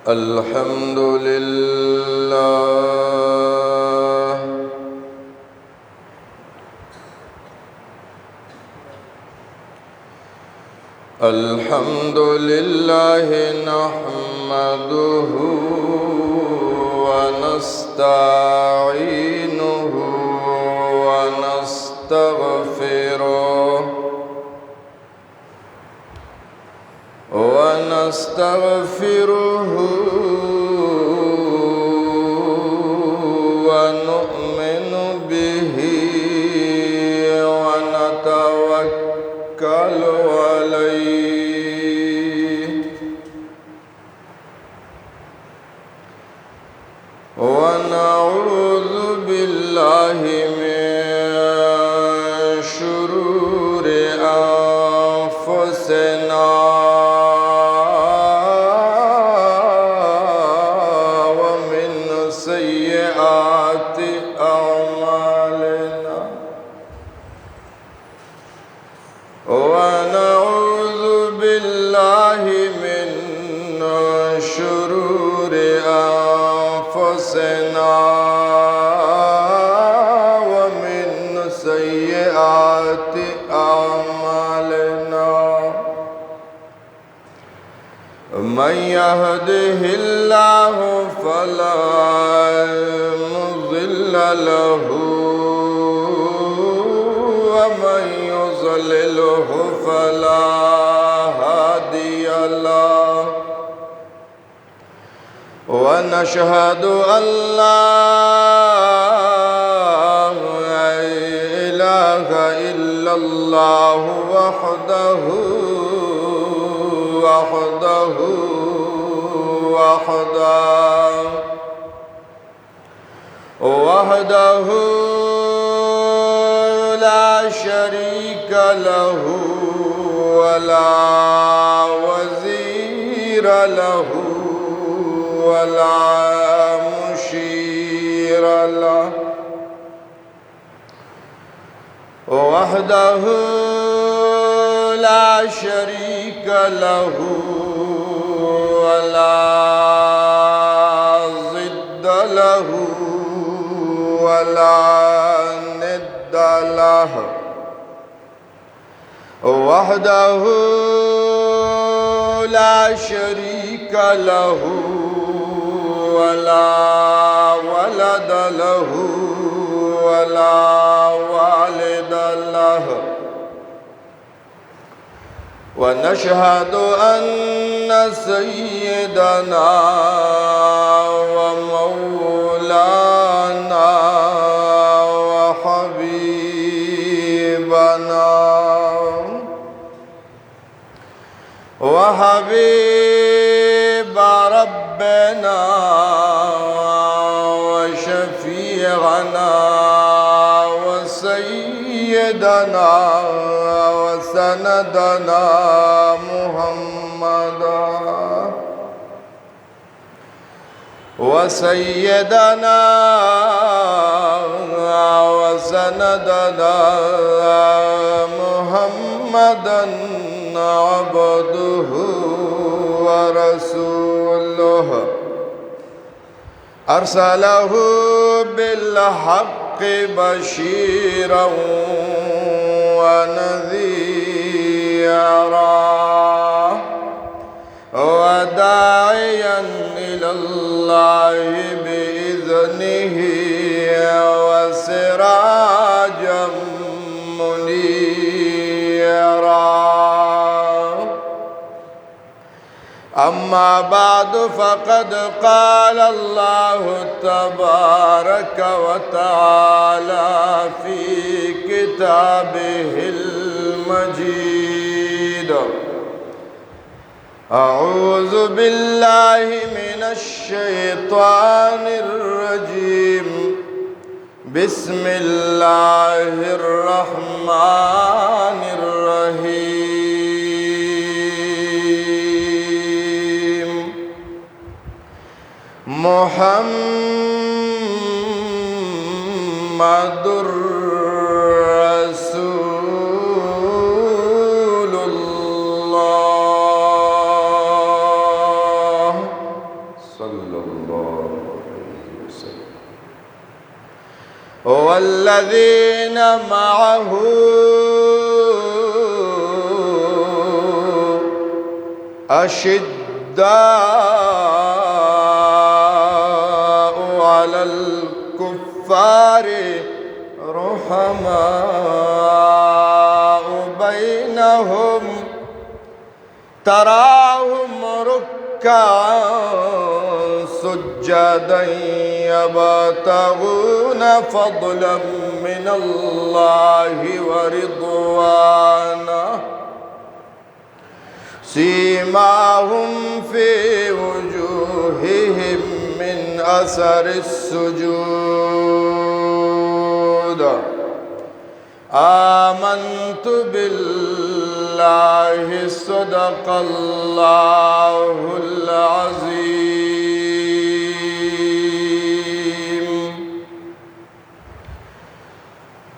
الحمد لله الحمد لله نحمده ونستعينه ونستغفره ونؤمن به ونتوكل عليه ونعوذ بالله من شرور أنفسنا ومن سيئات أعمالنا ونعوذ بالله من شرور أنفسنا ومن سيئات أعمالنا من يهده الله فلا مضل له ومن يضلله فلا هادي له ونشهد أن لا إله إلا الله وحده لا شريك له ولا وزير له ولا مشير له وحده لا شريك له ولا ضد له ولا ند له وحده لا شريك له ولا ولد له ولا والد له ونشهد أن سيدنا ومولانا وحبيب ربنا وشفيعنا وسيدنا وسندنا محمدا وسيدنا وسندنا محمدا عبده ورسوله أرسله بالحق بشيرا ونذيرا وداعيا إلى الله بإذنه وسراجا منيرا أما بعد فقد قال الله تبارك وتعالى في كتابه المجيد أعوذ بالله من الشيطان الرجيم بسم الله الرحمن الرحيم محمد رسول वल्लज़ीन मअहू अशिद्दाउ अलल कुफ्फारि रुहमाउ बैनहुम तराहुम रुक्कान सुज्जदन यबतगून फضलन मिनल्लाहि व रिضवाना सीमाहुम फी वजूहिहिम मिन असरिस्सुजूद आमन्तु बिल्लाहि सदक़ल्लाहुल अज़ीम।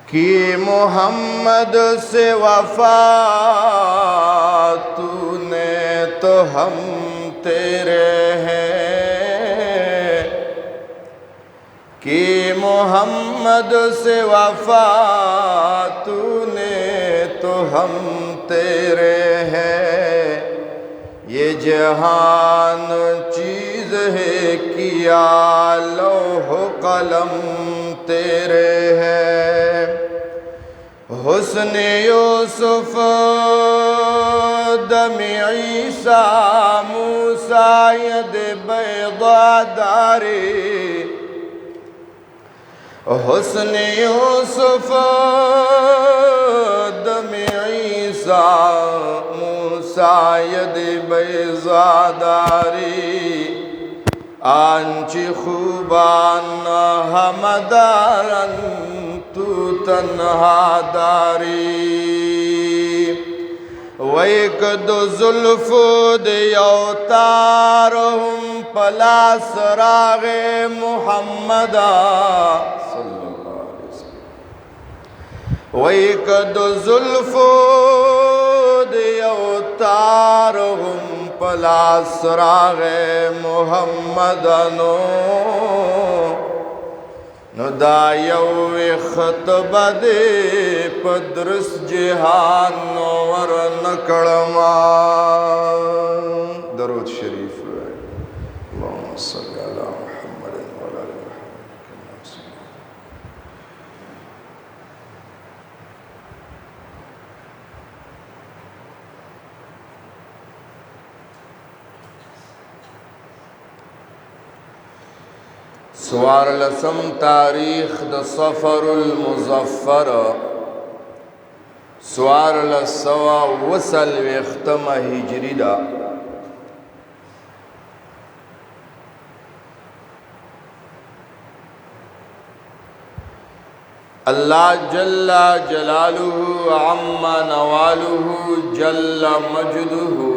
कि मोहम्मद से वफा तूने तो हम तेरे हैं, कि मोहम्मद से वफा तूने तो हम तेरे हैं। ये जहान चीज़ है किया लौह कलम तेरे है। हुस्न यूसुफ दम ईसा मूसा यद बैदादारी, हुस्न यूसुफ दम ईसा मूसा यद बैदादारी आंची खूबान हमदारन तू तन्हा दारी। वैक दो जुल्फो दियोतारहुम पलास रागे मुहम्मदा सल्लल्लाहु अलैहि वसल्लम। वैक दो जुल्फो दियोतारहुम पलास रागे मुहम्मदनो नुदायव खतबा दे पद्रस जिहान वर नकड़मा। दरूद शरीफ अल्लाहुम्मा सल्ली अला मुहम्मद व अला आलि मुहम्मद। सवार लसम तारीख द सफरुल मुजफ्फर सवार लसवा वसल वेख्तम हिजरी दा। अल्लाह जल्ला जलालुहु अम्मा नवालुहु जल्ला मजदुहु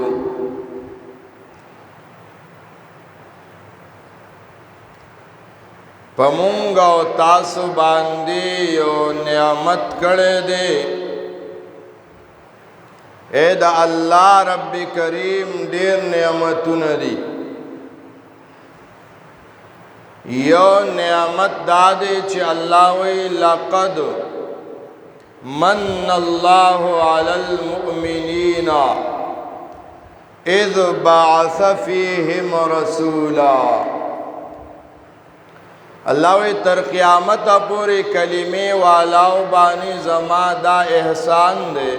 पमुंगा तासु बांदी यो नियामत कड़े दे। ए दा अल्लाह रब्बी करीम देर नियामतुन दी। यो नियामत दादे चे अल्लाह वे लक़द मन्नल्लाहु अलल मुअमिनीना इज़ बअस फ़ीहिम रसूला। अल्लाह वे तर क़यामत पूरे कलिमे वालाओ बानी ज़मा दा एहसान दे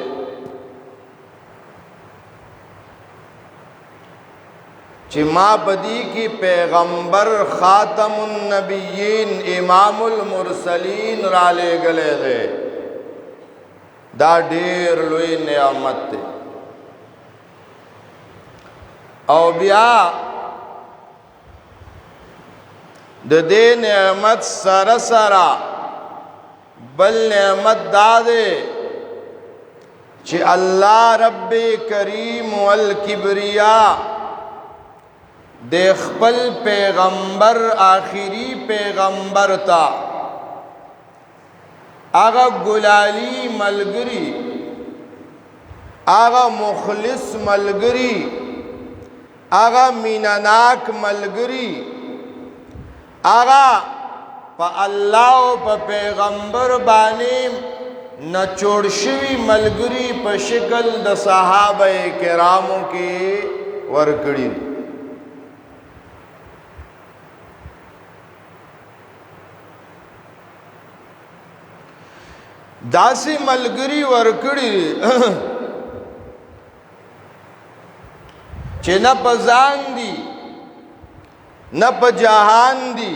ची माँ बदी की पैगम्बर ख़ातमुन नबिय्यीन इमामुल मुरसलीन राले गले गए दा ढेर लुई नियामत ते। और बिया दे नेमत सरसरा बल नेमत दादे चे अल्लाह रब्बे करीम वल किबरिया देखपल पैगंबर आखिरी पैगंबर ता आगा गुलाली मलगरी आगा मुखलिस मलगरी आगा मीनानाक मलगरी आगा په الله او په پیغمبر باندې نچوړ شوي ملګري په شکل د صحابه کرامو کې ورکړي. داسې ملګري ورکړي چې نه په ځان دي نه په جهان دي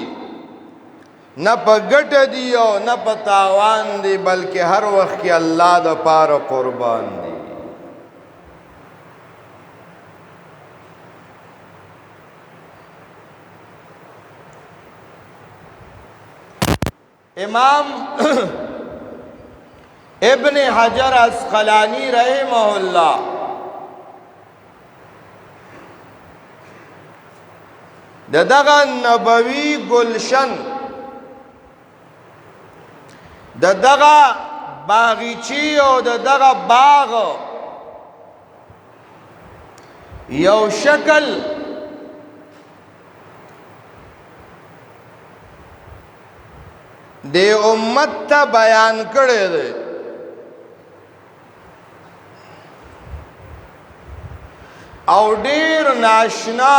نه په ګټه دي او نه په تاوان دي، بلکې هر وخت کې الله د پاره قربان دي. امام ابن حجر عسقلانی رحمہ اللہ دغه نبوی گلشن دغه باغچی او دغه باغ یو شکل د امت ته بیان کړی دی. او ډیر ناشنا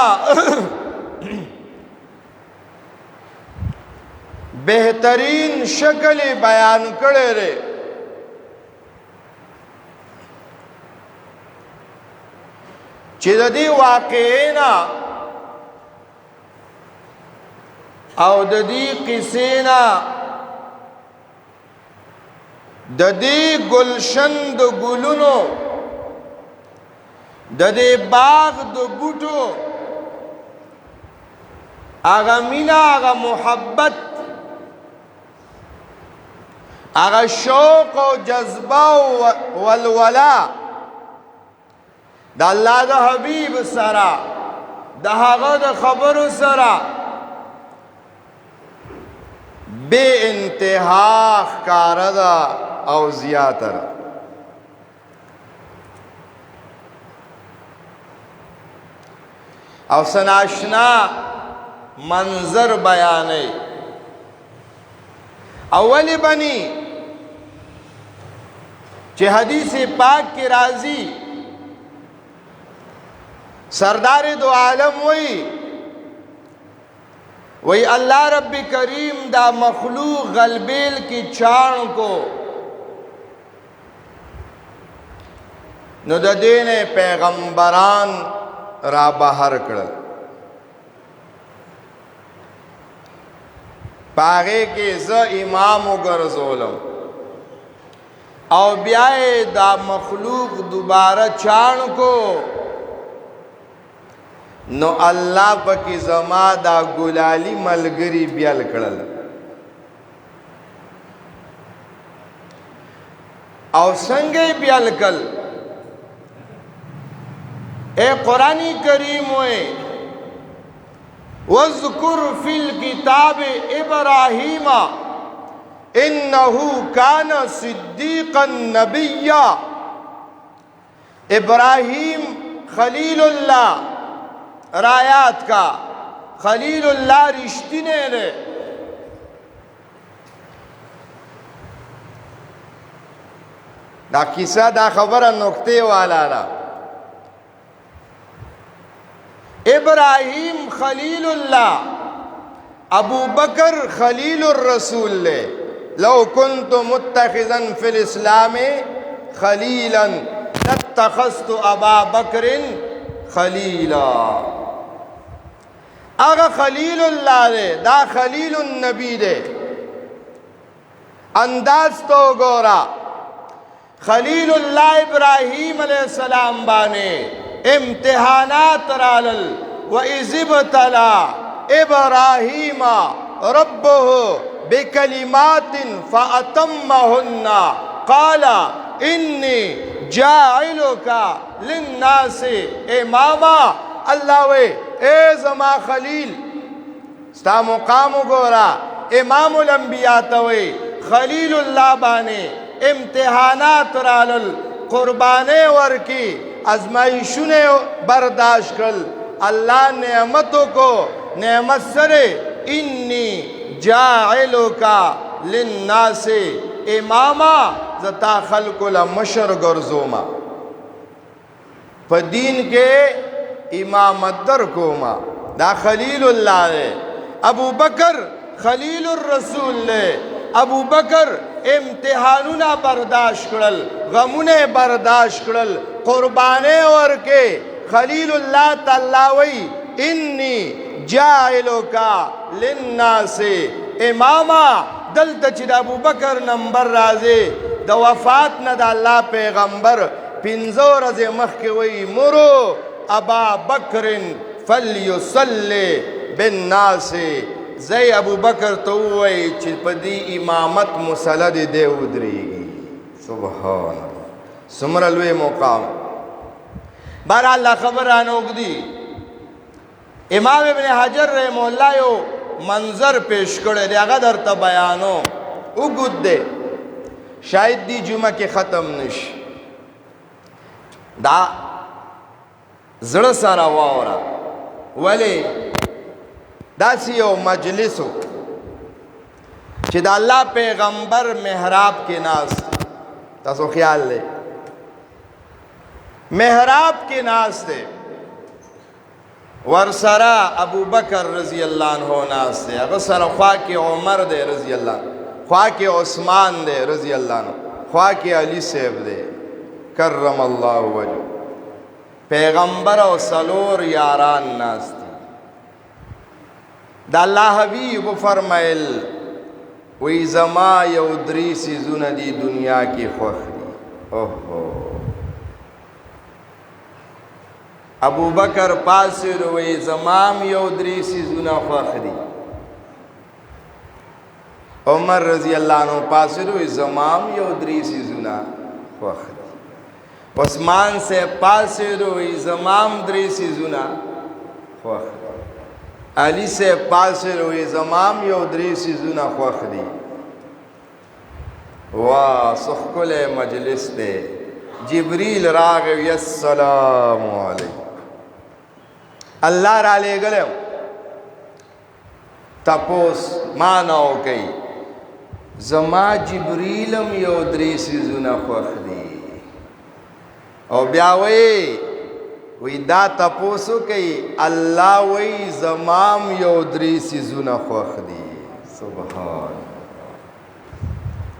بهترین شکل بیان کړی دی. چې د دې واقعینا او د دې قصینا د دې گلشن د ګلونو د دې باغ د بوټو هغه مینا هغه محبت هغه شوق او جذبه او ولولا د الله د حبیب سره د هغه د خبرو سره بے انتہا ښکاره ده او زیاته ده. او سناشنا منظر بیانی اولی بنی چې حدیث پاک کی راضی سردار دو عالم وہی اللہ رب کریم دا مخلوق غلبیل کی چاڼ کو نو د دین پیغمبران را بهر کړل. پاغه کې زه امام وګرځولم او بیا دا مخلوق دوباره چاڼ کو نو الله پکې زما دا ګلالي ملګری بیل کړل. او څنګه بیل کړل؟ اے قرآنی کریم ہوئے وَاذْكُرْ فِي الْكِتَابِ إِبْرَاهِيمَ إِنَّهُ كَانَ صِدِّيقًا نَبِيًّا. ابراہیم خلیل اللہ رایات کا خلیل اللہ رشتینے نے دا قصہ دا خبر نکتے والا را. ابراہیم خلیل اللہ ابو بکر خلیل الرسول لے لو کنت متخذا فی الاسلام خلیلا لاتخذت ابا بکر خلیلا. اگا خلیل اللہ دے دا خلیل النبی دے. انداز تو گورا خلیل اللہ ابراہیم علیہ السلام بانے امتحانات رالل وَإِذِ ابْتَلَى إِبْرَاهِيمَ رَبُّهُ بِكَلِمَاتٍ فَأَتَمَّهُنَّ قَالَ إِنِّي جَاعِلُكَ لِلنَّاسِ إِمَامًا. اللہ وے اے زما خلیل ستا مقام گورا امام الانبیاء توے خلیل اللہ بانے امتحانات رالل قربانے ورکی ازمائشونے برداشت کل. اللہ نعمتوں کو نعمت سرے انی جاعلک للناس اماما زتا خلق لمشر گرزوما پا دین کے امامت در کوما دا خلیل اللہ دے ابو بکر خلیل الرسول لے ابو بکر امتحانونا برداشت کرل غمونے برداشت کرل قربانے ورکے خلیل اللہ تعالی انی جاعلوکا للناس اماما دلتا چی دا ابو بکر نمبر رازے دا وفات نا دا اللہ پیغمبر پنزو رز مخی وی مرو ابا بکر فلیصلی بالناس زی ابو بکر تو وی چی پا دی امامت مسلد دے ادریگی سبحان اللہ سمرلوی مقام بارا اللہ خبر آنوک دی امام ابن حجر رحمہ اللہ یو منظر پیش کرے دے اگا در تا بیانو اگد دے شاید دی جمعہ کی ختم نش دا زڑ سارا واورا ولی دا سی یو مجلسو چی دا اللہ پیغمبر محراب کے ناس تاسو خیال لے محراب کے ناس دے ورسرا ابو بکر رضی اللہ عنہ ناس دے اغسر خواہ کی عمر دے رضی اللہ عنہ خواہ کی عثمان دے رضی اللہ عنہ خواہ کی علی صاحب دے کرم اللہ وجہ پیغمبر و سلور یاران ناس دی دا اللہ حبیب فرمائل وی زما یو دریسی زون دی دنیا کی خوخ دی ابو بکر پاسر وی زمام یو دریسی زون خوخ دی عمر رضی اللہ عنہ پاسر وی زمام یو دریسی زون خوخ دی عثمان سے پاسر وی زمام دریسی زون خوخ دی علی سے پاسر وی زمام یو دریسی زون خوخ دی واہ سخکل مجلس دے جبریل راغوی السلام علیکم اللہ را لے گلے تپوس ماناو کئی زما جبریلم یو دریسی زون خوخ دی او بیاوئی وی دا تپوسو کئی اللہ وی زمام یو دریسی زون خوخ دی سبحان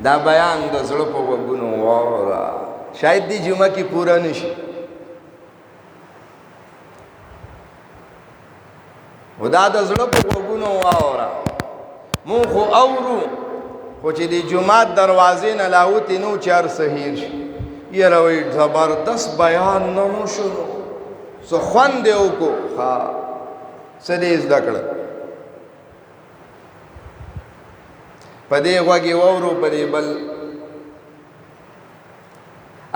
دا بیان دا زڑپو گنو وارا شاید دی جمعہ کی پورا نشی خدا دا زڑپو گنو وارا مون خو اورو خو چی دی جمعہ دروازین لاوتی نو چار سہیر شی یہ روی زبردست بیان نمو شنو سو خوند دیو کو خواہ سدیز دکڑ پدے غوگی وورو پدے بل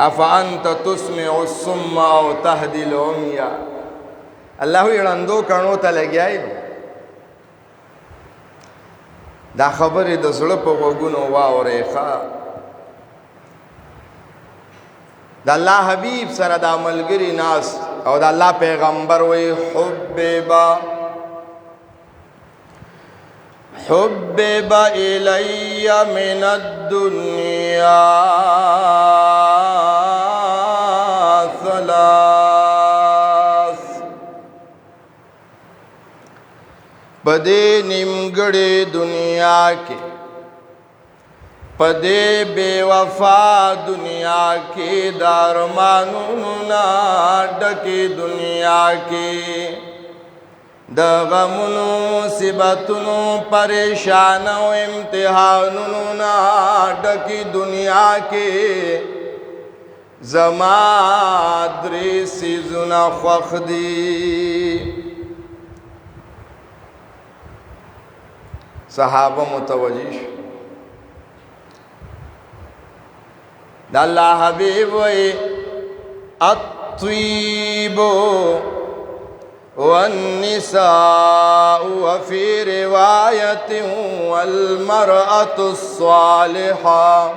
افانت تسمع الصم او تهدی العمي اللہ یڑندو کڼو ته لګیای دا خبرې د زړه په غوږونو واورې ښه د الله حبیب سره د ملګری ناس او د الله پیغمبر وی حبب الی من الدنیا پدے نمگڑے دنیا کے پدے بے وفا دنیا کے دارمانونا ڈکے دنیا کے دغمنو مصیبتنو پریشانو امتحانونا ڈکی دنیا کے زمادری سیزنا خوخ دی صحابہ متوجہ دا اللہ حبیب وی الطیب والنساء وفی روایت والمرأة الصالحة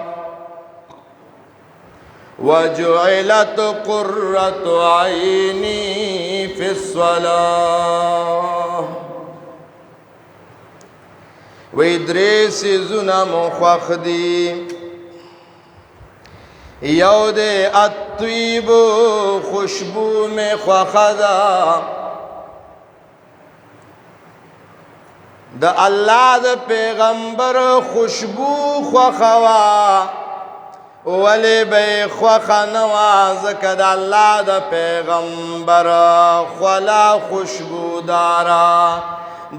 وجعلت قرة عینی فی الصلاة وی درې څیزونه مو خوښ دي یو دی الطیب خوشبو میں خوښه ده د الله د پیغمبر خوشبو خوښه وه ولې به یې خوښه نه وه ځکه د الله د پیغمبر خوله خوشبوداره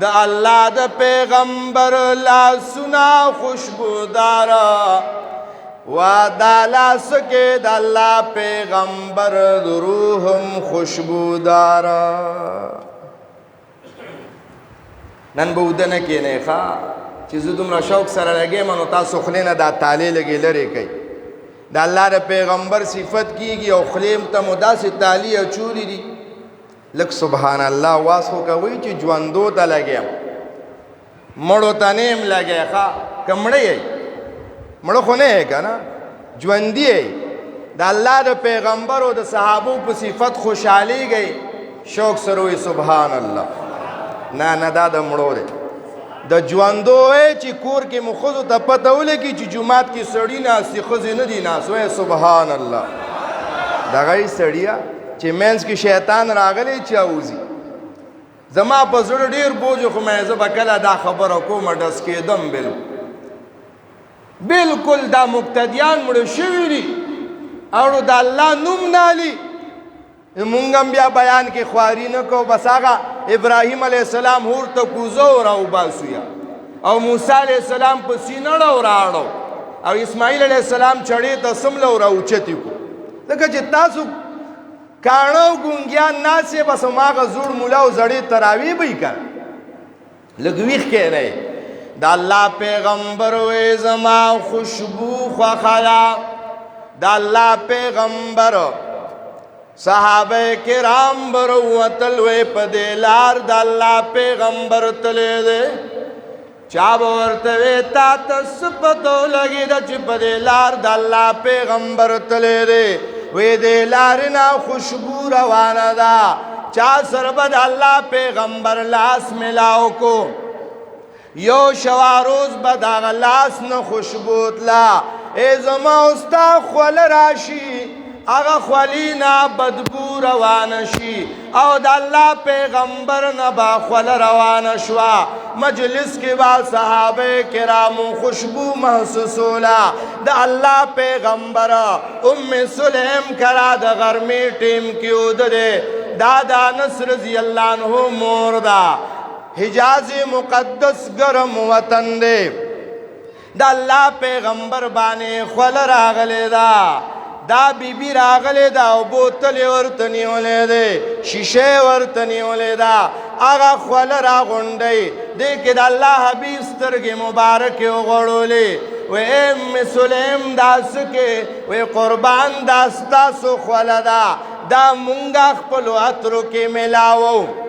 د الله د پیغمبر لاسونه خوشبوداره و دا لاس کې د الله پیغمبر د روح هم خوشبوداره نن به ودنه کېنئ ښه چې زه دومره شوق سره لګېم نو تاسو خولې نه دا تالې لږې لرې کوئ د الله د پیغمبر صفت کیږي او خولې ته مو داسې تالې اچولي دي لږ سبحان الله واس خو کوئ چې ژوندو ته لګیم مړو ته نه یم لګی ښه که مړه یئ مړه خو نه یې که نه ژوندي یئ د الله د پیغمبر او د صحابو په صفت خوشحالیږئ شوق سره وایي سبحان الله نه نه دا د مړو دی د ژوندو وایي چې کور کې مو ښځو ته پته ولګي چې جومات کې سړي ناست دي ښځې نه دي ناست وایي سبحان الله دغه یې سړیه چې منځ کې شیطان راغلی چې اوځي زما په زړه ډېر بوج خو مې زه به کله دا خبره کومه ډس کېدم بالکل دا مقتدیان مړه شوي دي او د الله نوم نالي مونږ هم بیا بیان کې خواري نه کوو بس هغه ابراهیم علیه السلام هور ته کوزه راوباسو یا او موسی علیه السلام په سینړه راړو او اسماعیل علیه السلام چړې ته سملو راوچتي کو ځکه چې تاسو کاڼو ګونګیان ناسې بس هماغه زوړ مولا او زړې تراوی به یې کړه لږ ویښ کښېنئ د الله پیغمبر وی زما خوشبو خوښه ده د الله پیغمبر صحابه کرام بر وتل وی په دې لار د الله پیغمبر تللی دی چا به ورته وی تا ته څه پته لګېده چې په دې لار د الله پیغمبر تللی دی وی دې لارې نه خوشبو روانه ده چا سره به د الله پیغمبر لاس ملاو کو یو شوا روز به دغه لاس نه خوشبو تله ای زما ستا خوله راشي هغه خولې نه بدبو روانه شي او د الله پیغمبر نه به خوله روانه شوه مجلس کې به صحابه کرامو خوشبو محسوسوله د الله پیغمبر ام سلیم کرا د غرمې ټیم کې ودرې دا د انس رضی الله عنه مور ده حجاز مقدس گرم وطن دی د الله پیغمبر باندې خوله راغلی ده دا بیبي راغلی ده او بوتل یې ورته نیولی دی شیشه ورته نیولی ده هغه خوله راغونډی دې کې د الله حبیب سترګې مبارکې وغوړولې وی ام سلیم دا څه کې وی قربان دا ستاسو خوله ده دا مونږه خپلو عطرو کې ملاوو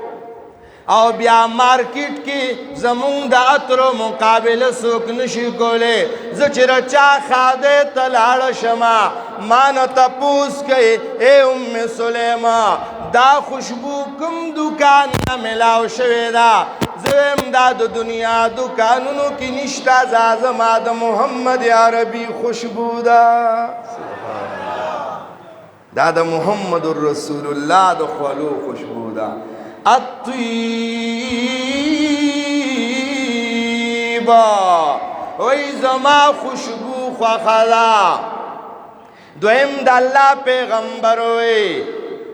او بیا مارکیټ کې زمونږ د عطرو مقابله څوک نشي کولی زه چې رچا خادې ته لاړه شمه ما نه تپوس کوي ای ام سلیمه دا خوشبو کوم دوکان نه ملاو شوې ده زه یم دا د دنیا دوکانونو کې نشته زما د محمد عربي خوشبو ده دا د محمد رسول الله د خولو خوشبو ده الطیبا وی زما خوشبو خوښه ده دویم د الله پیغمبر وی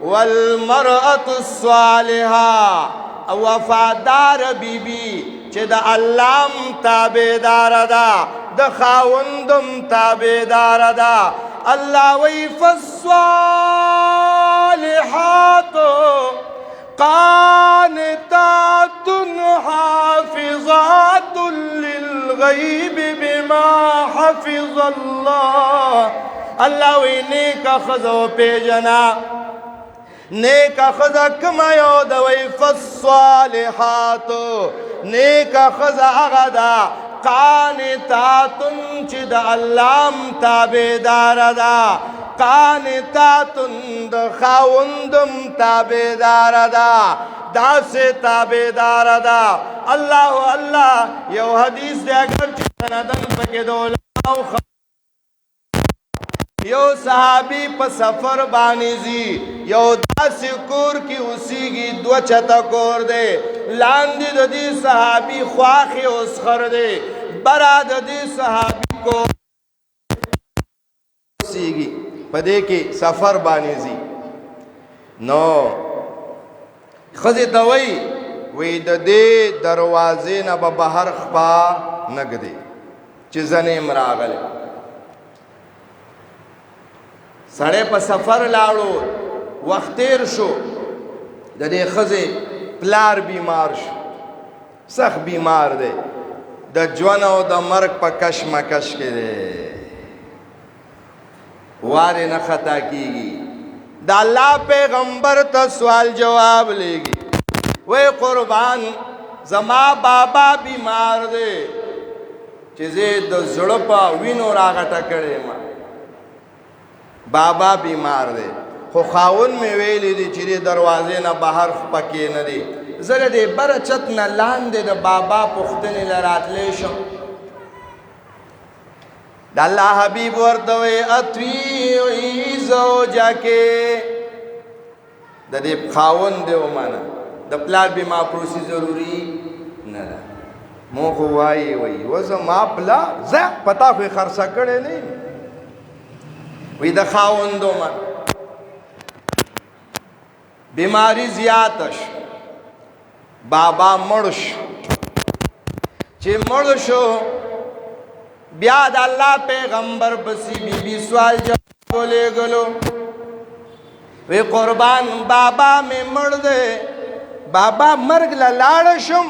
والمرأة الصالحه وفادار بیبی چې د الله تابعدار ده د خاوندم تابعدار ده الله وی فالصالحات قانتات حافظات للغیب بما حفظ الله الله وی نیکا خزو پیجنا نیکا خزا کما یو دوی فالصالحات نیکا خزا اغدا قانتات چې د الله تابعدار ده قانتاتن د خاوندم تابعدار دا داسې تابعدار دا الله الله یو حدیث دی اگر چې سندن پکې د علماو یو صحابی په سفر باندې زی یو داسې کور کې اوسیږي دوه چته کور دی لاندې د دې صحابي خواښې اوسخر دی برا د دې صحابي کور اوسیږي په دې کې سفر باندې زی نو ښځې ته وی د دې دروازې نه به بهر خپا نه ږدي چې زنې م راغلی سړی په سفر لاړو وخت تیر شو د دې ښځې پلار بیمار شو سخت بیمار دی د ژوند او د مرګ په کشمکش کې دی وارې نه خطا کیږي د الله پیغمبر ته سوال جواب لیږي وی قربان زما بابا بیمار دی چې زه د زړه په وینو راغټه کړې ما بابا بیمار دی خو خاون مې ویلي دي چې دې دروازې نه بهر پکې نه دی زه د دې بره چت نه لاندې د بابا پوښتنې له راتلی شم د الله حبیب ورته وی اطیعی زوجکې د دې خاون دی ومنه د پلار بیمار پروسی ضروري نه ده مو خو وایي و زما پلار زه پتا خو یې خرڅه کړی نه وی د خاوند ومنه بیماری زیاتش بابا مړ شو چې مړ شو بیا د الله پیغمبر پسې بی سوال جواب ولېږلو وی قربان بابا مې مړ دی بابا مرګ له لاړه شم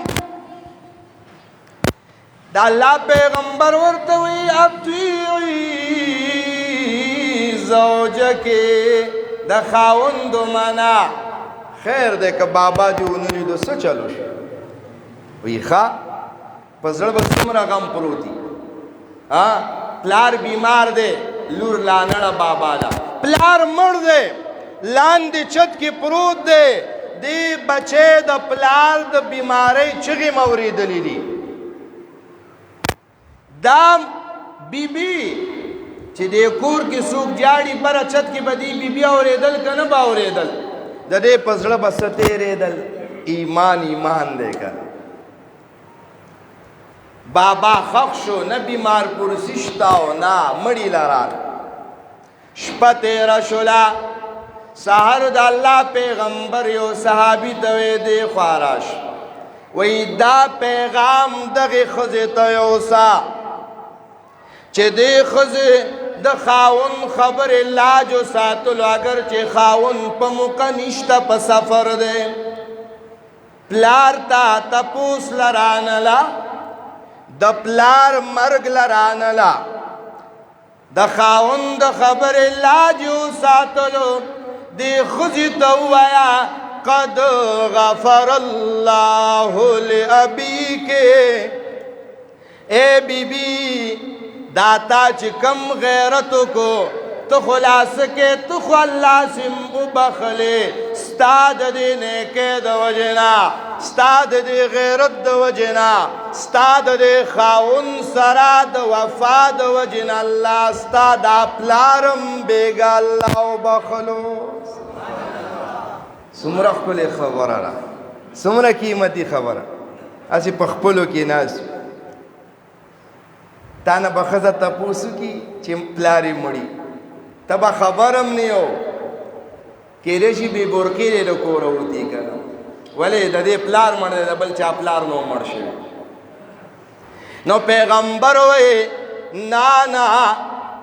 د الله پیغمبر ورته وی اطیعی زوجکې د خاوند منا خیر دی که بابا دې ونه لیدو څه چلو شو وی ښه په زړه به څومره غم پروت دي پلار بیمار دی لور لانړه بابا ده پلار مړ دی لاندې چت کې پروت دی دې بچی د پلار د بیمارۍ چغې م اورېدلې دي دا بیبي چې دې کور کې څوک جاړي بره چت کې به دې بیبي اورېدل که نه به اورېدل د دې په زړه به څه تېرېدل ایمان دی که بابا خښ شو نه بیمار پرسي شته او نه مړي لرال شپه تېره شوله سحر د الله پیغمبر یو صحابي ته وی دی خوا راشه وی دا پیغام دغې ښځې ته یوسه چې دې ښځې د خاون خبرې لاجو ساتلو اگر چې خاون په موقع نشته په سفر دی پلار ته تپوس لرانله د پلار مرګ لرانله د خاون د خبرې لاجو ساتلو دې ښځې ته ووایه قد غفر الله لابیک اے بی بی داتا چې کم غیرتو کو تو خلاص کې تو خو الله سم وبخلې ستا د دې نیکۍ د وجې نه ستا د دې غیرت د وجې نه ستا د دې خاون سره د وفا د وجې نه الله ستا دا پلارم بېګا الله وبخلو څومره ښکلې خبره ده څومره قیمتي خبره هسې په خپلو کې ناست تا نه به ښځه تپوس وکړي چې پلار یې مړي ته به خبر هم نه یو کیدای شي بې برقې دی د کوره وتې که نه ولې د دې پلار مړ دی د بل چا پلار نو مړ شوی نو پیغمبر وی نه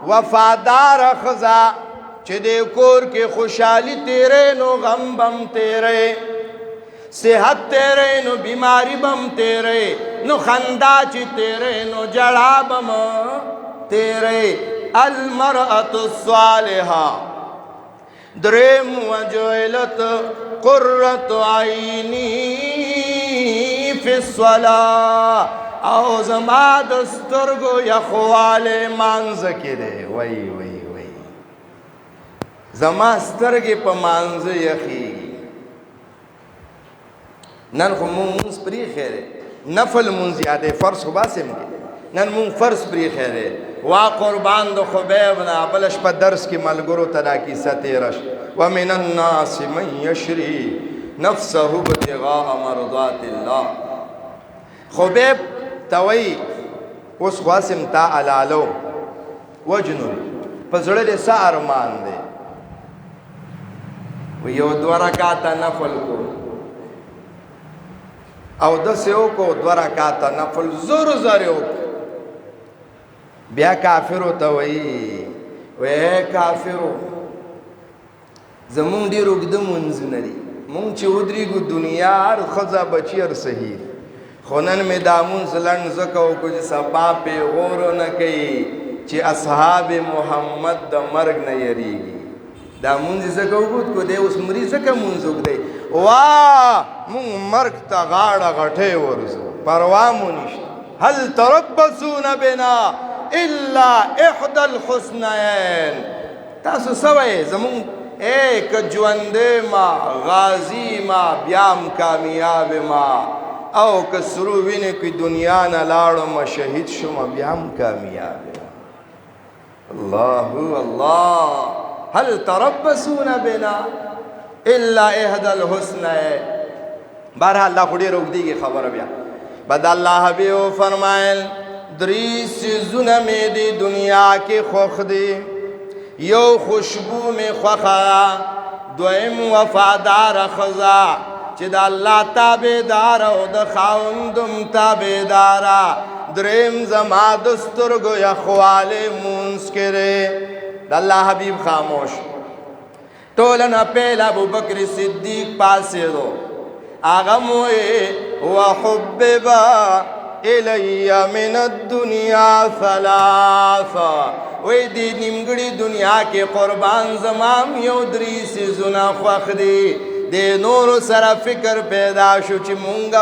وفاداره ښځه چې دې کور کې خوشحالي تیرې نو غم بم تیرې صحت تیرې نو بیماری بم تیرې نو خندا چې تیرې نو جړا بم تیرې المرأة الصالحة درم وجعلت قرة عینی فی الصلاة او زما د سترګو یخوالی مانځه کې دی وای زما سترګې په مانځه یخېږي. نن خو مونږ پرېښی دی، نفل مونځ یادی، فرض خو باسم دی، نن مونږ فرض پرېښی دی. وا قربان د خبیب نه بله شپه درس کې ملګرو ته دا کیسه تېره شوه. ومن الناس من یشري نفسه ابتغاء مرضات الله. خبیب ته وایي اوس خو هسې تا علالو وجنو په زړه دې څه ارمان دی؟ یو 2 رکعاته نفل کو او داسې وکړو 2 رکعاته نفل زور زورې وکړو. بیا کافرو ته وایي وی کافرو زمونږ ډېر اوږده مونځونه دي، مونږ چې ودرېږو دنیا هر ښځه بچي هر صحیح، خو نن مې دا مونځ لنډ ځکه وکړو چې سبا پیغور نه کوي چې اصحاب محمد د مرګ نه یریږي. دا مونځ ځکه وګود کو دی اوس مري ځکه مونځ وګدی وا مونږ مرګ ته غاړه غټې ورځو پروا مو نشته. هل تربصون بنا الا احدى الحسنيين. تاسو سوئ زمون که ژوندی ما غازی ما بیام کامیاب ما، او که سرو وینې کې دنیا نه لاړم شهید شم بیام کامیاب ما. الله الله. هل تربصون بنا الا احدى الحسنيين. بہرحال اللہ خو ډېر اوږدېږي خبره بیا. بد الله حبیب فرمایل 3 څیزونه مې دې دنیا کې خوښ دي. یو خوشبو مې خوښه، دویم وفادار ښځه چې د الله تابعدار او د خاوندم تابعداره، دریم زما د سترګو یخوالی مونځ کې دی. د الله حبیب خاموش. ټوله نه پیل ابوبکر صدیق پاسېدو، هغه مو وحبب الی من الدنیا ثلاثه. وی دی نیمګړي دنیا کې قربان زمام یو 3 څیزونه خوښ دي. د نورو سره فکر پیدا شو چې مونږ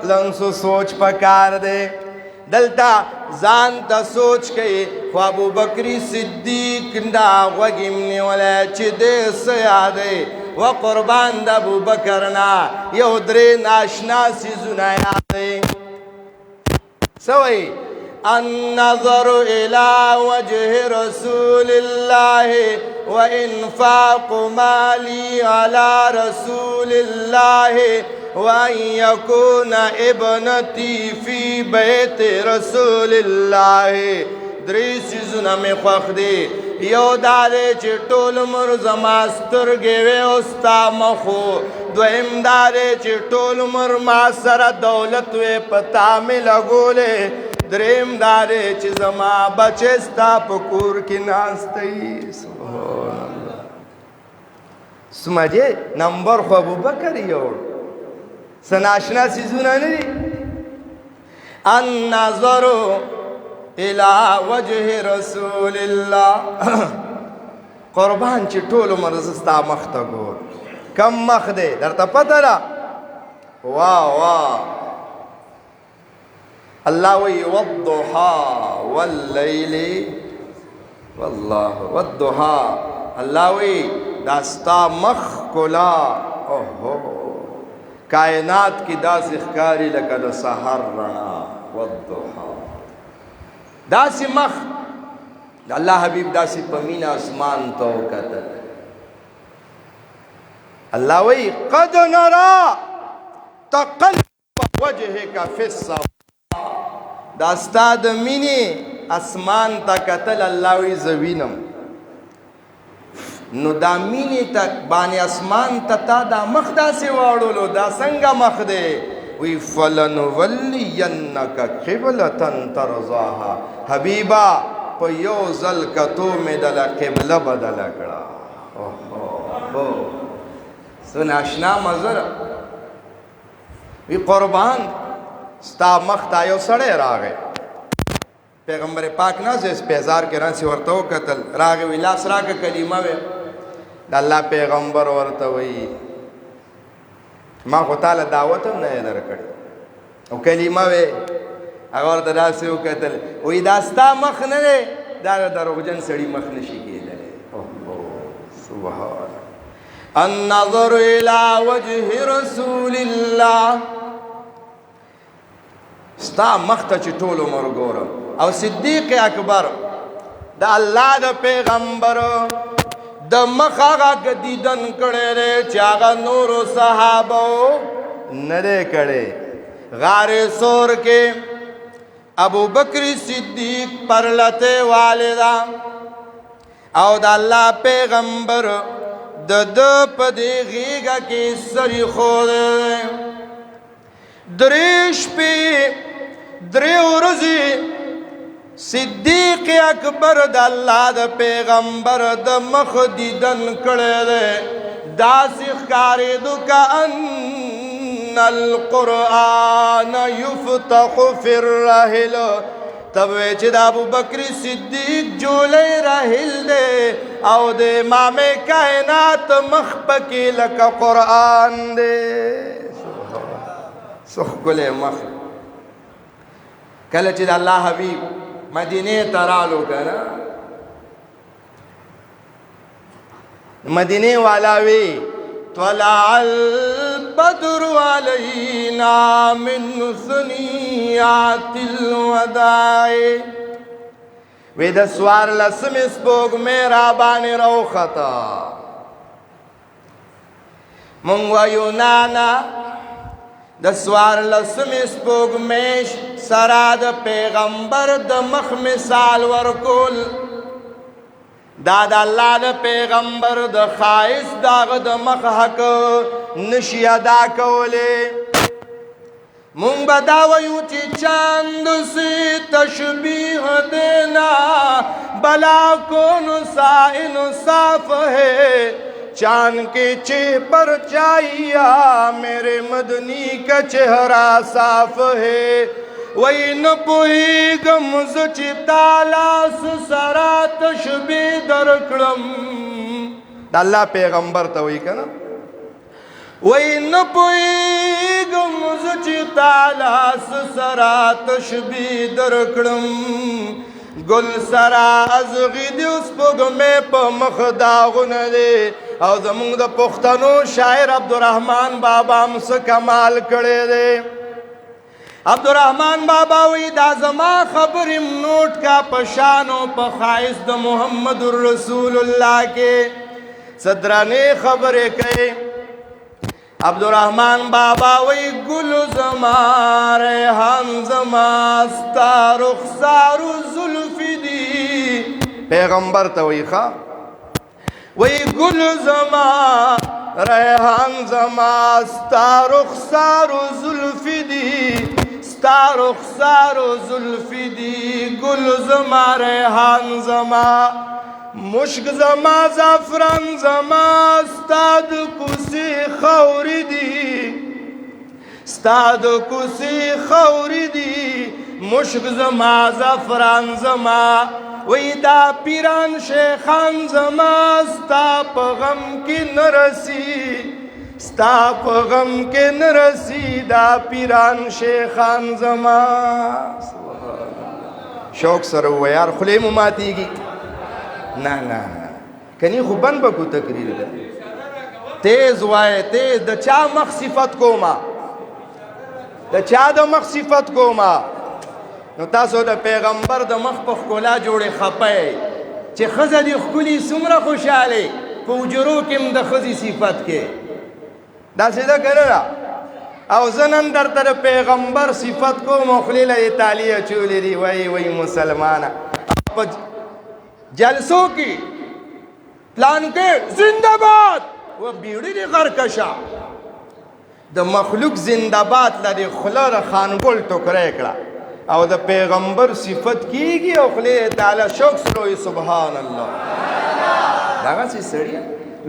لنسو سوچ پکار دی. دلتا ځان ته سوچ کوي، خو ابوبکر صدیق دا غوږیم نیولی چې دې څه یادی و قربان د ابوبکر نه یو 3 ناشنا څیزونه یادی. څه وایي؟ النظر إلى وجه رسول الله وإنفاق مالي على رسول الله وأن يكون ابنتي في بيت رسول الله. 3 څیزونه مې خوښ دي. یو دا دی چې ټول عمر زما سترګې وې او ستا مخ و. دویم دا دی چې ټول عمر ما سره دولت وې په تا مې لګولې. دریم دا دی چې زما بچې ستا په کور کې ناستی. سبحان الله. سمجھے نمبر خو ابوبکر یوړ. څه ناشنا څیزونه نه دي. النظر الى وجه رسول الله. قربان چې ټول عمر زه ستا مخ ته ګور. کم مخ دی درته پته ده؟ واه واه. الله وی والضحى واللیل والله والضحى. الله وی دا ستا مخ کلا اوهو کائنات کی داسې ښکاري لکه د سحر رڼا. والضحى داسې مخ د الله حبیب داسې په مینه اسمان ته وکتل. الله وی قد نرى تقلب وجهك في السماء. دا ستا د مینې اسمان ته کتل الله وی زه وینم. نو دا مینې ته باندې اسمان ته تا دا مخ داسې واړولو، دا څنګه مخ دی؟ وی فلنولینک قبلة ترضاها. حبیبا په یو ځل کتو مې دله قبله بدله کړه. څه ناشنا منظره. وی قربان ستا مخ ته یو سړی راغی، پیغمبر پاک ناست اسپیزار کې رانسی ورته وکتل، راغی وی لاس راکه کلمه وی. د الله پیغمبر ورته وی ما خو تعالی دعوت هم نه درکړی او کلمه وی. هغه ورته داسې وکتل وی دا ستا مخ نه دی، دا دروغجن سړي مخ نشي کېدلی. سبحان النظر الى وجه رسول الله ستا مخته چې ټول عمر ګورم او صدیق اکبر د الله د پیغمبر د مخ هغه دیدن کړی دی چې هغه نورو صحابو نه دی کړی غار سور کې ابو بکر صدیق پرلته والدا او د الله پیغمبر د په دې غیږه کې سری خور دریش په درې ورځې صدیق اکبر د الله د پیغمبر د مخ دیدن کړی دی داسې ښکارېدو کأن القرآن یفتح فی الرحل تب وی چې د ابوبکر صدیق جولی رحل دی او د امام کائنات مخ پکې لکه قرآن دی څه ښکلی مخ کله چې د الله حبیب مدینه ته رالو کنه مدینه والا وی طلع البدر علينا من ثنيات الوداع وی د سوار لسم سپوږمۍ را باندې راوخته مونږ وایو نانا د سوار لسم سپوږمۍ سره د پیغمبر د مخ مثال ورکول دا د الله د پیغمبر د خایس داغه د مخ حق نشي ادا کولی مونږ به دا وایو چې چاند سے تشبیه دینا بلا کون سا انصاف ہے چاند کے چہر چاہیا میرے مدنی کا چہرہ صاف ہے وی نپوهیږم زه چې تا لاس سره تشبیه درکړم د الله پیغمبر ته وایي که نه وی نپوهیږم زه چې تا لاس سره تشبیه درکړم ګل سره ازغي دي سپوږمۍ په مخ داغونه دی او زمونږ د پښتنو شاعر عبدالرحمن بابا هم څه کمال کړی دی عبدالرحمن بابا وی دا زما خبرم نوٹ کا پشانو پا خائص دا محمد الرسول اللہ کے صدرانے خبر کئے عبدالرحمن بابا وی گل زما ریحان زما ستا رخسار زلف دی پیغمبر تا وی خواہ وی گل زما ریحان زما ستا رخسار زلف دی ستا رخسار زلف دی گل زما ریحان زما مشک زما زعفران زما ستا د کوڅې خاورې دي ستا د کوڅې خاورې دي مشک زما زعفران زما وی دا پیران شیخان زما ستا په غم کې نرسی ستا په غم کې نرسی دا پیران شیخان زما شوق سره ویار خلی مو ماتیږي نه نه کنی خو بند بکو تقریر ده تیز وای تیز د چا مخ صفت کوما د چا د مخ صفت کوما نو تاسو د پیغمبر د مخ په ښکلا جوړې خپئ چې ښځه دې ښکلي څومره خوشحالې په حجرو کې هم د ښځې صفت کې داسې ده که نه او زه نن درته د پیغمبر صفت کوم او خولې له یې تالي اچولې دي وایي مسلمانه په جلسو کې پلان کې زنده باد و بیړي دې غرکشه د مخلوق زنده باد له دې خوله د خانګل ټوکری کړه او د پیغمبر صفت کیږي او خولې تعالی شوق سره وایي سبحان الله دغسې سړي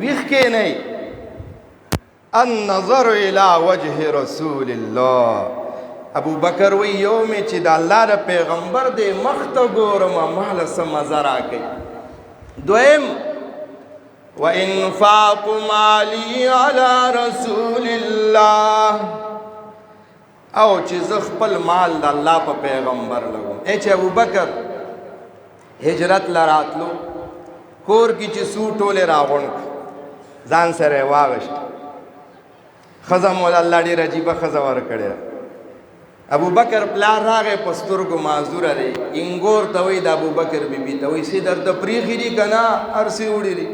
ویښ کښېنئ النظر الى وجه رسول الله ابو بکر وی یوم چې د الله د پیغمبر د مخ ته ګورم ماله څه مزه راکوي دویم وانفاق مالی علی رسول الله او چې زه خپل مال د الله په پیغمبر لګوم چې ابو بکر هجرت لراتلو کور کې چې سو ټولې راغونډ ځان سره یې واغشت ښځه مولا الله ډېر عجیبه ښځه ورکړې ابو بکر پلار راغی په سترګو معذوره دی انګور ته وایي د ابو بکر بیبي ته وایي سي درته پریښي دي که نه هر څه وړي دي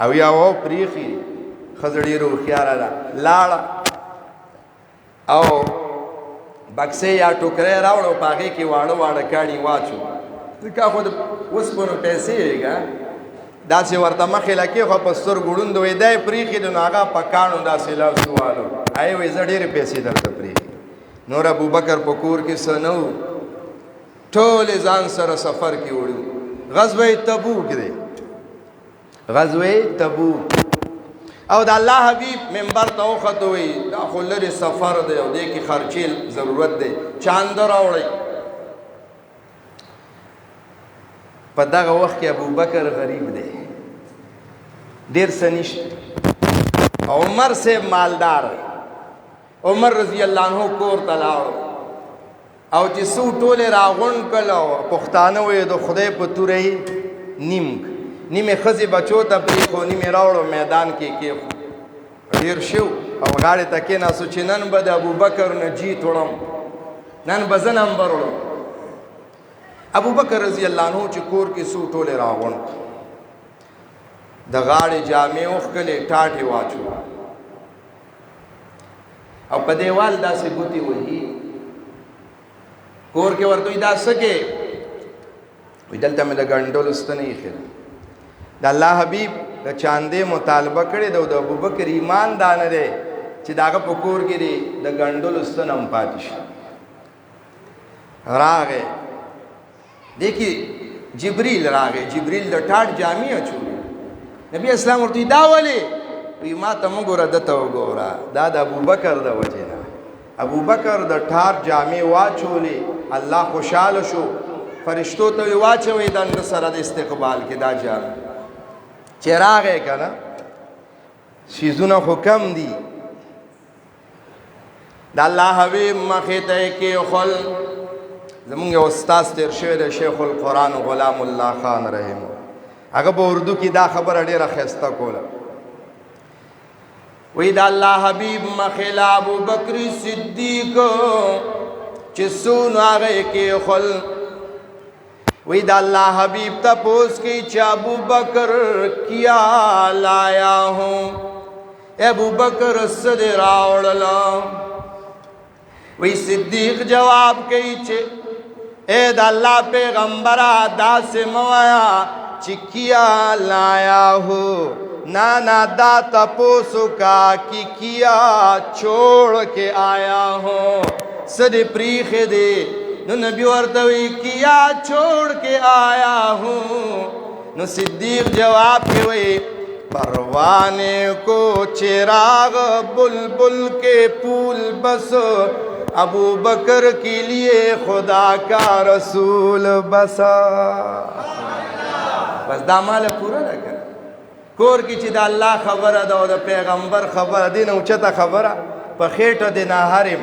او یا و پریښي ښځه ډېره هوښیاره ده لاړه او بکسې یا ټوکری راوړه په هغې کې واړه واړه کاڼي واچو ځکه خو د اوسپنو پیسې یې که داسې ورته مخې لکې خو په سترګو ړوند وایي دا یې پرېښي نو هغه په کاڼو داسې لاس ووالو هغې وایي زه ډېرې پیسې درته پرېښي نور ابوبکر په کور کې څه نه و ټولې ځان سره سفر کې وړي غزوه تبوک دی غزوه تبوک او د الله حبیب منبر ته وخته وایي دا خو لرې سفر دی او دې کې خرچې ضرورت دی چانده راوړئ په دغه وخت کې ابوبکر غریب دی ډېر څه نشته عمر صاحب مالدار دی عمر رضی الله عنه کور ته لاړو او چې څو ټولې راغونډ کړل او پښتانه وایي د خدای په توره یې نیمې ښځې بچو ته پرېښو نیمې راوړو میدان کې کېښو ډېر شو او غاړې ته کېناستو چې نن به د ابوبکر نه جیت وړم نن به زه نمبر وړم ابوبکر رضی الله عنه چې کور کې څو ټولې راغونډ د غاړې جامې وښکلې ټاټې واچو او په دیوال داسې ګوتې وهي کور کې ورته وایي دا څه کې وایي دلته مې د ګنډلو ستنه ایښې ده د الله حبیب د چاندې مطالبه کړې ده او د ابوبکر ایمان دا نه دی چې د هغه په کور کې دی د ګنډلو ستنه هم پاتې شي راغی دی کې جبریل راغی جبریل د ټاټ جامې اچولې نبی اسلام ورته دا ولې وی ما ته مه ګوره ده ته وګوره دا د ابوبکر د وجې نه ابوبکر د ټار جامې واچولې الله خوشحاله شو فرشتو ته یې واچوئ د نه سره د استقبال کې دا جامې چې راغی که نه څیزونه خو کم دي د الله حبیب مخې ته یې کېښول زمونږ یو استاذ تېر شوی دی شیخ القرآن غلام الله خان رحمه هغه په اردو کې دا خبره ډېره ښایسته کوله وی دا الله حبیب مخیل ابو بکر صدیق چې سونو هغه کې خل وی دا الله حبیب تپوس کی چې ابو بکر کیا لایا ہوں ابو بکر صد راوړلا وی صدیق جواب کوي چې اے دا الله پیغمبره داسې موایا چې کیا لایا ہو نانا دا تپوسو کا کی کیا چھوڑ کے آیا ہوں سد پریخ دے نو نبی ورتوی کیا چھوڑ کے آیا ہوں نو صدیق جواب کے وی پروانے کو چراغ بلبل کے پھول بس ابو بکر کے لیے خدا کا رسول بسا بس دا مال پورا لگا کور کې چې د الله خبره ده او د پیغمبر خبره دی نه اوچته خبره په خېټه د ناهرم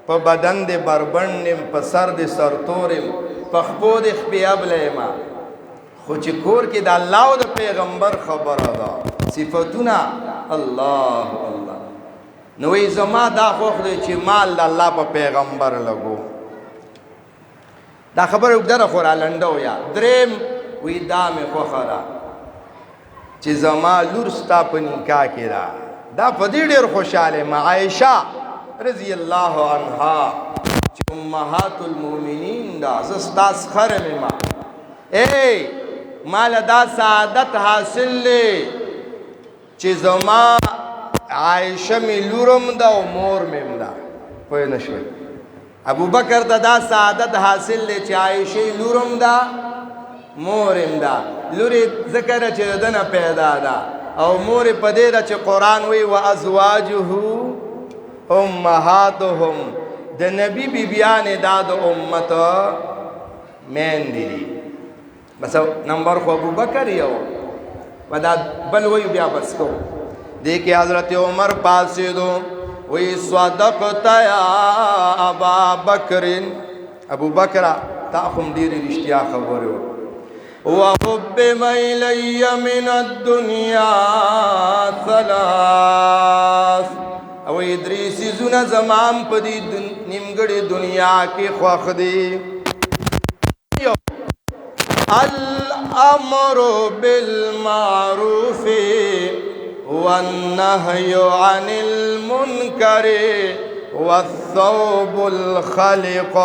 په بدن د بربنډ په سر د سرتورم په خپو د خپې ابله ما خو چې کور کې د الله او د پیغمبر خبره ده صفتونه الله الله نو وی زما دا خوښ دی چې مال د الله په پیغمبر لګو دا خبره وګدره خو را لنډه ویا دریم وی دا مې خوښه ده چې زما لور ستا په نکاح کې ده دا په دې ډېر خوشحاله یم عایشه رضی الله عنها چې امهات المؤمنین ده زه ستا څخره یم ای ماله دا سعادت حاصل دی چې زما عایشه مې لورم ده او مور مې هم ده پوه نه شوئ ابوبکر ته دا سعادت حاصل دی چې عایشې لورم ده مور هم ده لورې ځکه ده چې د ده نه پیدا ده او مور یې په دې ده چې قرآن وایي وازواجه امهاتهم د نبي بیبیانې دا د امت میندې دي بس نمبر خو ابوبکر یو و دا بل وایو بیا بس کو دې کې حضرت عمر پاسېدو وی صدقت یا ابا بکر ابوبکر تا خو هم ډېرې رښتیا خبرې وحبب إلي من الدنيا ثلاث او درې سيزونه زمام په دې نیمګړې دنیا کې خوښ دي الامر بالمعروف والنهي عن المنكر والثوب الخلق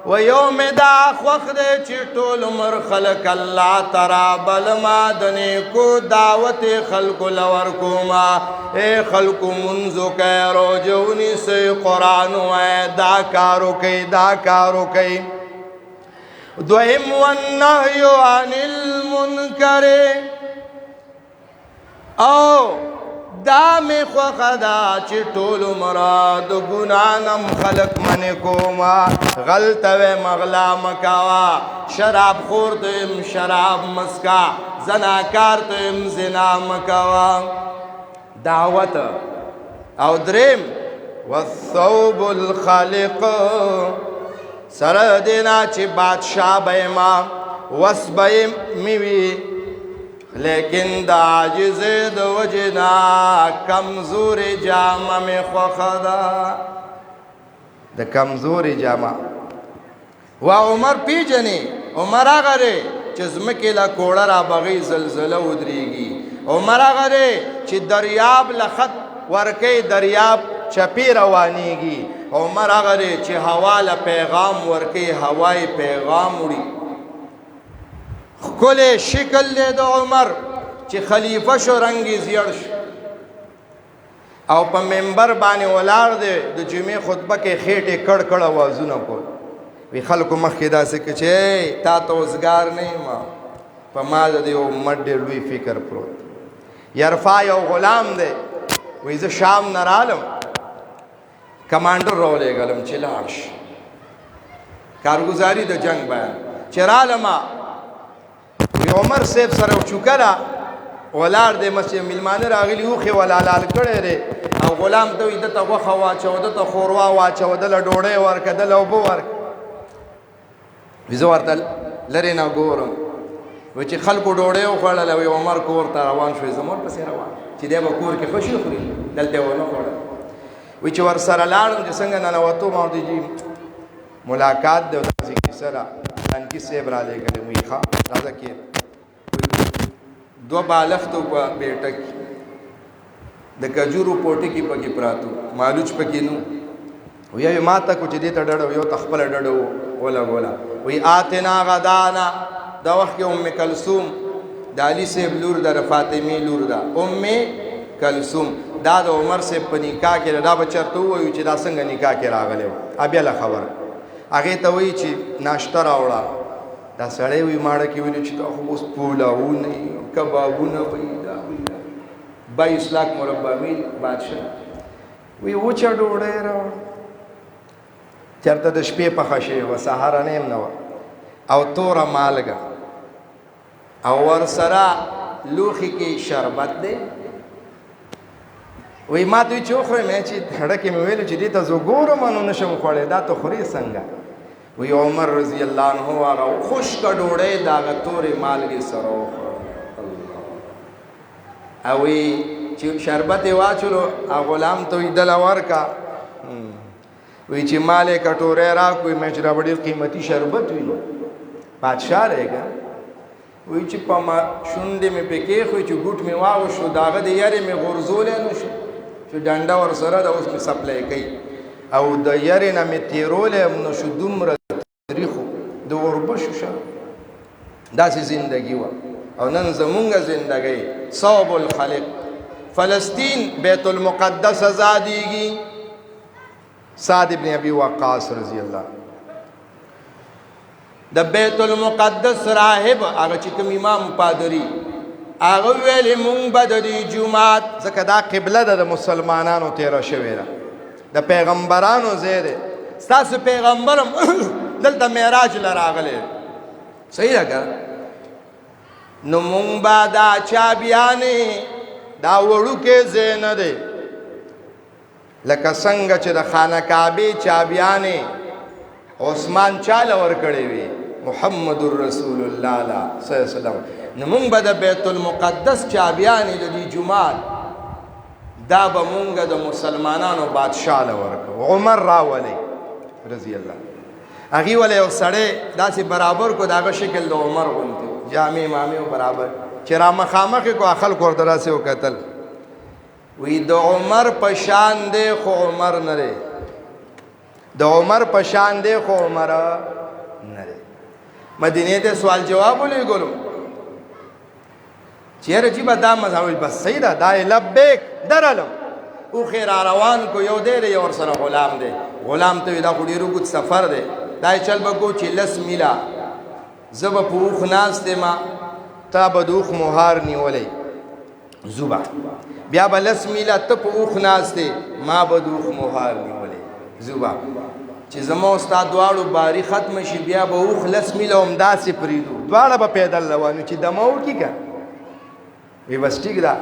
ويوم دا خوخ دے چی ټول عمر خلق اللہ ترابل ما دنے کو دعوت خلق لور کوما اے خلق منزو کے روجونی سے قرآن اے دا کارو کئی دا کارو کئی دوہم والنہی عن المنکر او دا می خوخه دا چې ټول مراد ګنانم خلق من کوما غلطه مغلا مکاوا شراب خور دم شراب مسکا زناکار دم زنا مکاوا دعوت او دریم والثوب الخالق سره دینا چې بادشاہ بیما وسبیم میوی لیکن دا عاجز دا وجنا کمزور جامع میں خوخدا دا کمزور جامع و عمر پی جنی عمر آگره چه زمکی لکوڑا را بغی زلزله ودریگی عمر آگره چه دریاب لخط ورکی دریاب چپی روانیگی عمر آگره چه هوا لپیغام ورکی هوای پیغام وڑی کل شکل دے دو عمر چی خلیفہ شو رنگی زیڑ شو او پا ممبر بانی ولار دے دو جمعی خطبہ کے خیٹے کڑ کڑ آوازونا کول وی خلقو مخی دا سکے چھے تا توزگار نہیں ما پا ما دے او مڈے لوی فکر پروت یرفا یو غلام دے وی زا شام نرالم کمانڈر رو لے گلم چی لارش کارگزاری دا جنگ بیان چرالما عمر صاحب سره چوکرا ولار د مسجد ملمانه راغلی اوخه ولا لال کړه ره او غلام ته دته وخه واچو دته خوروا واچو دل ډوړې ورکه دل او بو ورک وزو ورته لری نه ګورم و چې خلکو ډوړې او خړل او عمر کور ته روان شو زمور پسې روان چې د کور کې خوشي خوري دلته ونه خړل و چې ور سره لاړم چې څنګه نه وته ما دي ملاقات د ذکر سره ان کی سیب را لګل وی ښا راځه کې دو بالښتو په بیٹک د کجورو پوټي کې پکې پراتو مالوچ پکې نو وی ما ته کو چې دې ته ډډو یو تخپل ډډو ولا ولا وی آتنا غدانا دا وخت کې ام کلثوم د علي سیب لور د فاطمه لور دا ام کلثوم دا د عمر سے په نکاح کې دا بچرته وی چې دا څنګه نکاح کې راغله ابي الله خبر هغه ته وی چې ناشته راوړه دا سړی وی ماړه کې ویل چې ته خو اوس پولاونه کبابونه پیدا 22 लाख مربع میل بادشاہ وی و چا ډوړې راوړ چرته د شپې په خشه و سهار نه نو او تور مالګه او ور سره لوخي کې شربت دی وی ما دوی چوخره مې چې هډه کې مې ویل چې دې ته زه ګورم نو نشم خوړې دا ته خوري څنګه وی عمر رضی الله عنه هغه خوش کډوړې دا غتورې مالګي سره او وی چې شربت واچلو غلام ته دل ورکا وی چې مالې کټورې را کوئی مې چې راوړې قیمتي شربت وینو بادشاہ رهګا وی چې پما شونډې مې پکې خو چې ګوټ مې واو شو داغه دې یاري مې غرزولې نو شو چې ډنډا ور سره دا اوس کې سپلای کوي او د یاري نه مې تیرولې نو شو دومره تاریخو د وربشو شه داسې زندگی و او نن زمونږه زندگی صوب الخلق فلسطین بیت المقدس آزادیږي سعد ابن ابي وقاص رضی الله د بیت المقدس راهب هغه چې کوم امام پادری هغه ویلې مونږ به د جمعات ځکه دا قبله د مسلمانانو تیره شوې ده د پیغمبرانو ځای دی ستاسو پیغمبرم دلته معراج له راغلی صحیح ده که نو مونږ به دا چا بیانې دا وړوکی ځای نه دی لکه څنګه چې د خانه کعبې چابیانې عثمان چاله ورکړې وي محمد رسول الله صلی الله علیه وسلم. نو مونږ به د بیت المقدس چابیانې د دې جومات دا به مونږ د مسلمانانو بادشاه له ورکو. عمر راولئ رضی الله، هغې وله یو سړی داسې برابر کو د هغه شکل د عمر غوندې جامې مامې برابر چې را مخامخ یې کو خلکو ورته داسې وکتل وی د عمر په شان دی خو عمر نه دی، د عمر په شان دی خو عمر نه دی. مدینې ته سوال جواب ولېږلو چې یاره جي به دا مذهب ویل بس صحیح ده دا یې لبیک درلم اوښې را روان کو یو دی دی یو ورسره غلام دی. غلام ته وي دا خو ډېر اوږد سفر دی دا یې چل به کو چې 10 میله زه به په اوښ ناست یمه تا به د اوښ مهار نیولی ځو به بیا به 10 میله ته په اوښ ناست دی ما به د اوښ مهار نیولی ځو به چې زما او ستا دواړو باري ختمه شي بیا به اوښ 10 میله همداسې پرېږدو دواړه به پیدل روان چې دمه وکړي که وی بس ټیک ده.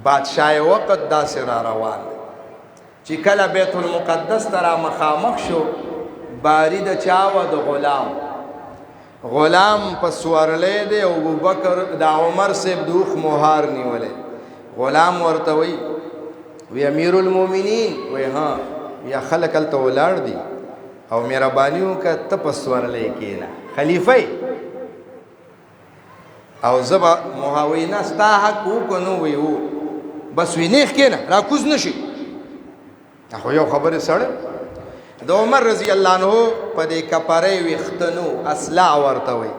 بادشاه وقت داسې را روان دی چې کله بیت المقدس ته را مخامخ شو باری د چا وه د غلام. غلام په سورلی دی او ابوبکر د عمر صاحب د اوښ مهار نیولی. غلام ورته وی امیر المؤمنین وی ها یا خلک هلته ولاړ دي او مهرباني وکړه ته په سورلی کښېنه خلیفه او زه به وی نه ستا حق و که نو وی و بس وی نیغ کښېنه را کوز نه شي. خو یو خبرې سړی د عمر رضی الله عنه په دې کپرۍ ویښته اصلاع ورته وی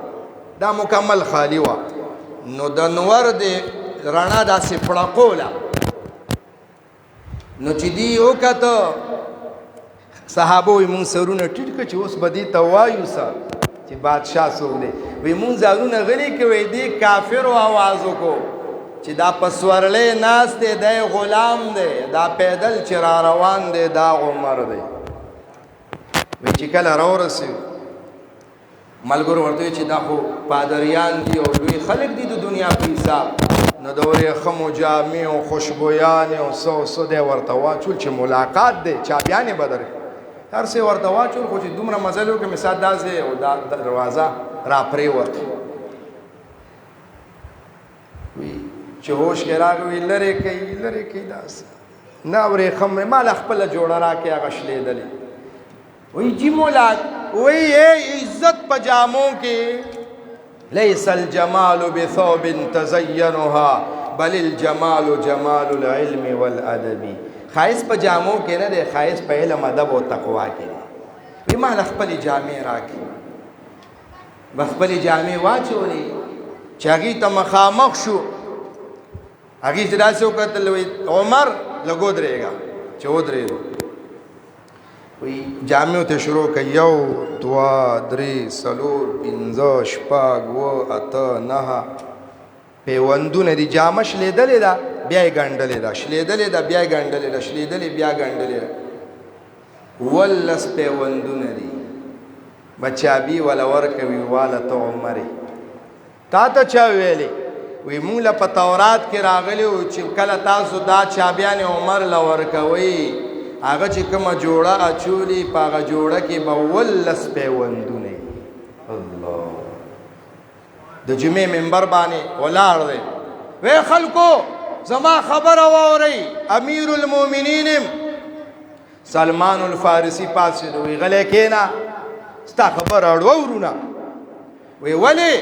دا مکمل خالی وه نو د نور د رڼا داسې پړقوله نو چې دی وکته صحابه وی مونږ سرونه ټیټ کړه چې اوس به دې ته وایو څه چې بادشاه څوک دی. وی مونږ ځانونه غلي کوي دې کافرو آواز وکړو چې دا په سورلی ناست دی دی غلام دی دا پیدل چې را روان دی دا عمر دی. وی چې کله راورسېد ملګرو ورته وی چې دا خو پادریان دي او لوی خلک دي د دنیا په حساب نو د ورېښمو جامې او خوشبویانې او څه دی ورته واچول چې ملاقات دی چابیانې به درکړي هر څه ورته واچول خو چې دومره مزل وکړي مثال داسې او دا دروازه را پرېوت وی چې هوش کې راغی لرې کوي داسې نه ورېښم ما له خپله جوړه راکړې هغه شلېدلې وی جی مولا وی عزت په جامو کې لیس الجمال بثوب تزینها بل الجمال جمال العلم والادب. ښایست په جامو کې نه دی ښایست په علم ادب او تقوا کې دی. وی ما له خپلې جامې راکړې به خپلې جامې واچولې چې هغې ته مخامخ شو هغې چې داسې وکتل وی عمر لږ ودرېږه چې ودرېدو وی جامعو ته شروع که 1 2 3 4 5 6 7 9 پیوندونه دي جامه شلېدلې ده بیا یې ګنډلې ده شلېدلې ده بیا یې ګنډلې ده شلېدلې بیا ګنډلې ده 18 پیوندونه دي بچابي ولا ورکوي واله ته عمرې تا ته چا ویلې وی مونږ له په تورات کې راغلی و چې کله تاسو دا چابیانې عمر له ورکوئ هغه چې کومه جوړه اچولي په هغه جوړه کې به 18 پیوندونه الله د جمعې منبر باندې ولاړ دی وی خلکو زما خبره واورئ امیر المؤمنین سلمان الفارسی پاسېد وی غلی کښېنه ستا خبره اړوه ورونه وی ولې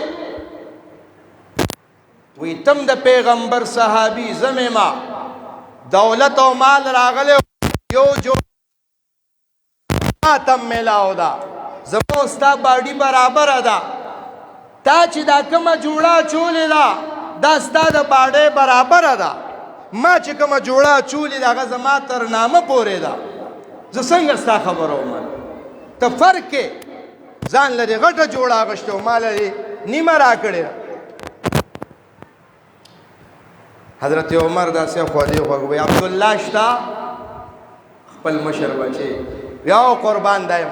وی تم د پیغمبر صحابي زمې ما دولت او مال راغلی یو جو تم ملاو دا زما ستا باډي برابر ده تا چې دا کومه جوړه چولې ده دا ستا د باډۍ برابر ده ما چې کومه جوړه چولې ده هغه زما تر نامه پورې ده زه څنګه ستا خبره ومنم ته فرق کې ځان لرې غټه جوړه اغوښتې او ما لرې نیمه راکړې حضرت عمر داسې خوا دې خوا وی عبدالله شته خپل مشر بچی یو قربان دی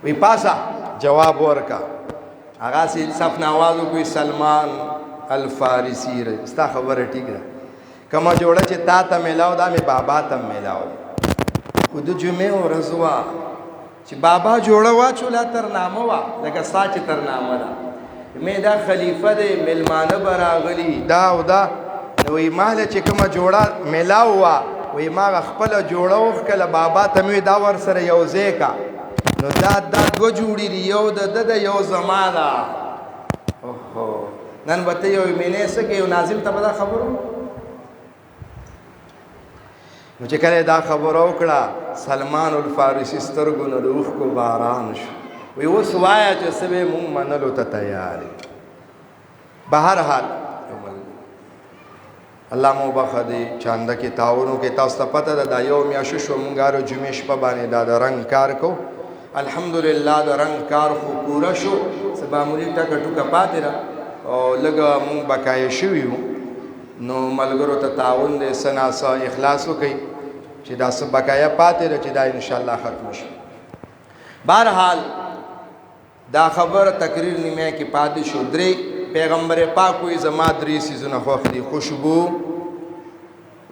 وی پاسه جواب ورکا هغه سي صف نواز کوئی سلمان الفارسی ر ستا خبره ټیک ده کما جوړه چې تا ته ملاو دا می بابا ته ملاو خود جمعه ورځ وا چې بابا جوړه واچوله ترنامه وه لکه ستا چې ترنامه ده مې دا خلیفه دی میلمانه به راغلي دا او دا نو وایي ماله چې کومه جوړه میلاو وه وایي ما خپله جوړه وښکله بابا ته مې دا ورسره یو ځای کا نو دا دوه جوړې دي یو د ده ده یو زما ده اوهو نن به ته یو مینې څه کې یو ناظم ته به دا خبره نو چې کله دا خبره وکړه سلمان الفارسي سترګو نه د اوښکو باران شو وی اوس وایه چې څه به مونږ منلو ته تیار یو به هر حال الله مو بخښه دې چانده کې تعاون وکړې تاسو ته پته ده دا یو میاشت شو مونږ هره جمعې شپه باندې دا د رنګ کار کو الحمدلله د رنګ کار خو پوره شو څه معمولي ټکه ټوکه پاتې ده او لږه مونږ بقایه شوي وو نو ملګرو ته تعاون دی څه ناڅه اخلاص وکړئ چې دا څه بقایه پاتې ده چې دا انشاءالله ختم شي بهرحال دا خبر تقریر نیمه کې پاتې شو درې پیغمبر پاک وایي زما درې څیزونه خوښ دي خوشبو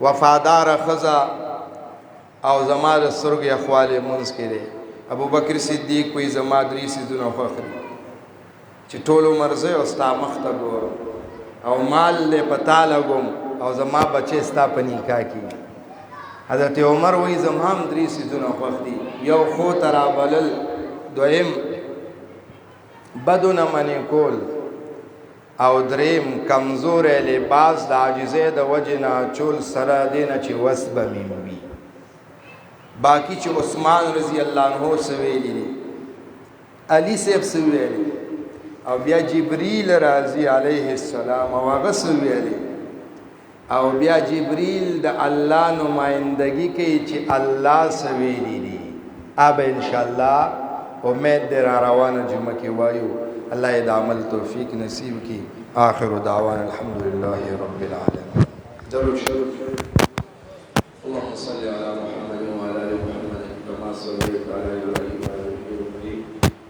وفاداره ښځه او زما د سترګو یخوالی منځ کې دی ابوبکر صدیق وایي زما درې څیزونه خوښ دي چې ټول عمر زه یو ستا مخ ته ګورم او مال دی په تا لګوم او زما بچې ستا په نکاح کېږي حضرت عمر وایي زما هم درې څیزونه خوښ دي یو خو ته رابلل دویم بدو نه منې کول او دریم کمزوری لباس د عاجزۍ د وجې نه چول سره دې نه چې وس به مې وي باقي چې عثمان رضی الله عنه څه ویلي دي علي صاحب څه ویلي او بیا جبریل راځي علیه السلام او هغه څه ویلي او بیا جبریل د الله نمایندګي کوي چې الله څه ویلي دي اب انشاءالله امید دی را روانه جمعه کې وایو الله یې د عمل توفیق نصیب کړي آخر دعوانا الحمدلله رب العالمین ضرور شروع